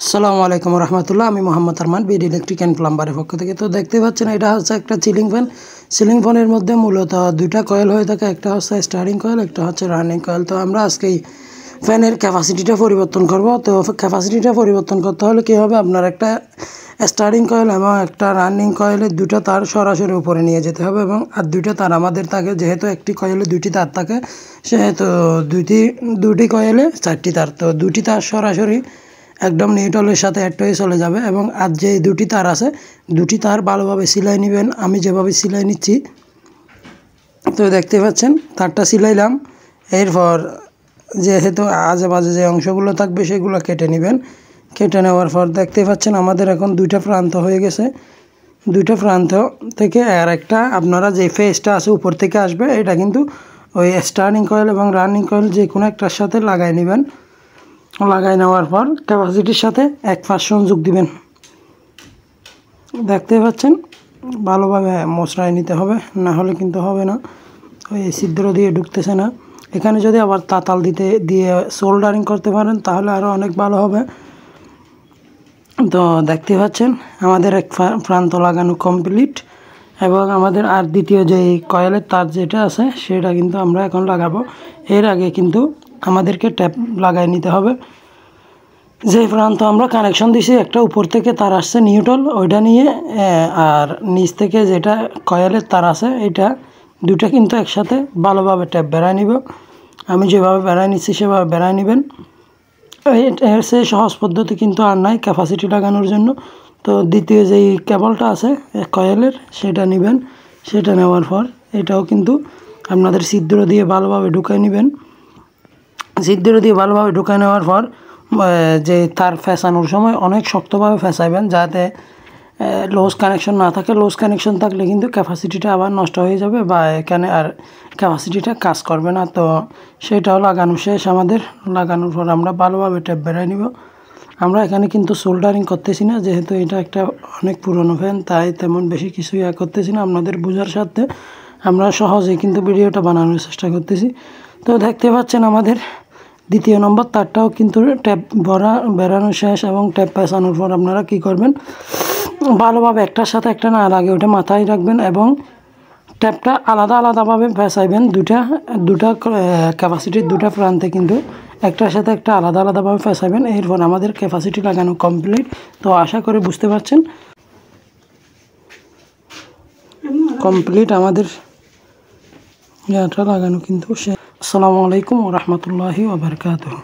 আসসালামু আলাইকুম রহমতুল্লাহ। আমি Mohammad Arman, BD electric and প্লাম্বারের পক্ষ থেকে। তো দেখতে পাচ্ছেন এটা হচ্ছে একটা সিলিং ফ্যান। সিলিং ফ্যানের মধ্যে মূলত দুইটা কয়েল হয়ে থাকে, একটা হচ্ছে স্টার্টিং কয়েল, একটা হচ্ছে রানিং কয়েল। তো আমরা আজকে এই ফ্যানের ক্যাপাসিটিটা পরিবর্তন করব। তো ক্যাপাসিটিটা পরিবর্তন করতে হলে কী হবে, আপনার একটা স্টার্টিং কয়েল এবং একটা রানিং কয়েলের দুটো তার সরাসরি উপরে নিয়ে যেতে হবে, এবং আর দুইটা তার আমাদের থাকে, যেহেতু একটি কয়েলে দুইটি তার থাকে সেহেতু দুটি কয়েলে চারটি তার। তো দুটি তার সরাসরি একদম নিউট্রালের সাথে অ্যাড হয়ে চলে যাবে, এবং আর যে দুটি তার আছে দুটি তার ভালোভাবে সিলাই নেবেন। আমি যেভাবে সিলাই নিচ্ছি তো দেখতে পাচ্ছেন, তারটা সিলাইলাম। এরপর যেহেতু আজে বাজে যে অংশগুলো থাকবে সেগুলো কেটে নেবেন। কেটে নেওয়ার পর দেখতে পাচ্ছেন আমাদের এখন দুইটা প্রান্ত হয়ে গেছে। দুইটা প্রান্ত থেকে আর একটা আপনারা যে ফেসটা আছে উপর থেকে আসবে, এটা কিন্তু ওই স্টার্টিং কয়েল এবং রানিং কয়েল যে কোনো একটার সাথে লাগাই নেবেন। লাগাই নেওয়ার পর ক্যাপাসিটির সাথে এক পাশ সংযোগ দিবেন। দেখতে পাচ্ছেন ভালোভাবে মশলাই নিতে হবে, না হলে কিন্তু হবে না, ওই ছিদ্র দিয়ে ঢুকতেছে না। এখানে যদি আবার তাতাল দিয়ে সোল্ডারিং করতে পারেন তাহলে আরও অনেক ভালো হবে। তো দেখতে পাচ্ছেন আমাদের এক প্রান্ত লাগানো কমপ্লিট, এবং আমাদের আর দ্বিতীয় যে কয়েলের তার যেটা আছে সেটা কিন্তু আমরা এখন লাগাবো। এর আগে কিন্তু আমাদেরকে ট্যাপ লাগাই নিতে হবে। যে প্রান্ত আমরা কানেকশন দিছি, একটা উপর থেকে তার আসছে নিউট্রাল, ওইটা নিয়ে আর নিচ থেকে যেটা কয়েলের তার আছে এটা দুটা কিন্তু একসাথে ভালোভাবে ট্যাপ বেড়ায় নিব। আমি যেভাবে বেড়ায় নিচ্ছি সেভাবে বেড়ায় নেবেন। এর সে সহজ পদ্ধতি কিন্তু আর নাই ক্যাপাসিটি লাগানোর জন্য। তো দ্বিতীয় যেই কেবলটা আছে কয়েলের সেটা নেবেন। সেটা নেওয়ার পর এটাও কিন্তু আপনাদের ছিদ্র দিয়ে ভালোভাবে ঢুকাই নেবেন। ছিদ্র দিয়ে ভালোভাবে ঢুকাই নেওয়ার পর যে তার ফেঁসানোর সময় অনেক শক্তভাবে ফেঁসাইবেন, যাতে লুজ কানেকশন না থাকে। লুজ কানেকশন থাকলে কিন্তু ক্যাপাসিটিটা আবার নষ্ট হয়ে যাবে, বা এখানে আর ক্যাপাসিটিটা কাজ করবে না। তো সেটাও লাগানো শেষ আমাদের। লাগানোর পর আমরা ভালোভাবে ট্যাপ বেড়াই নিব। আমরা এখানে কিন্তু সোল্ডারিং করতেছি না, যেহেতু এটা একটা অনেক পুরনো ফ্যান, তাই তেমন বেশি কিছুই করতেছি না। আপনাদের বোঝার সাথে আমরা সহজেই কিন্তু ভিডিওটা বানানোর চেষ্টা করতেছি। তো দেখতে পাচ্ছেন আমাদের দ্বিতীয় নম্বর তারটাও কিন্তু ট্যাপ বেড়ানো শেষ, এবং ট্যাপ পেঁচানোর পর আপনারা কী করবেন, ভালোভাবে একটার সাথে একটা না লাগে ওটা মাথায় রাখবেন, এবং ট্যাপটা আলাদাভাবে পেঁচাইবেন। দুটা ক্যাপাসিটির দুটা প্রান্তে কিন্তু একটার সাথে একটা আলাদাভাবে পেঁচাইবেন। এরপর আমাদের ক্যাপাসিটি লাগানো কমপ্লিট। তো আশা করি বুঝতে পারছেন কমপ্লিট আমাদের এটা লাগানো কিন্তু। আসসালামু আলাইকুম ওয়া রাহমাতুল্লাহি ওয়া বারাকাতুহু।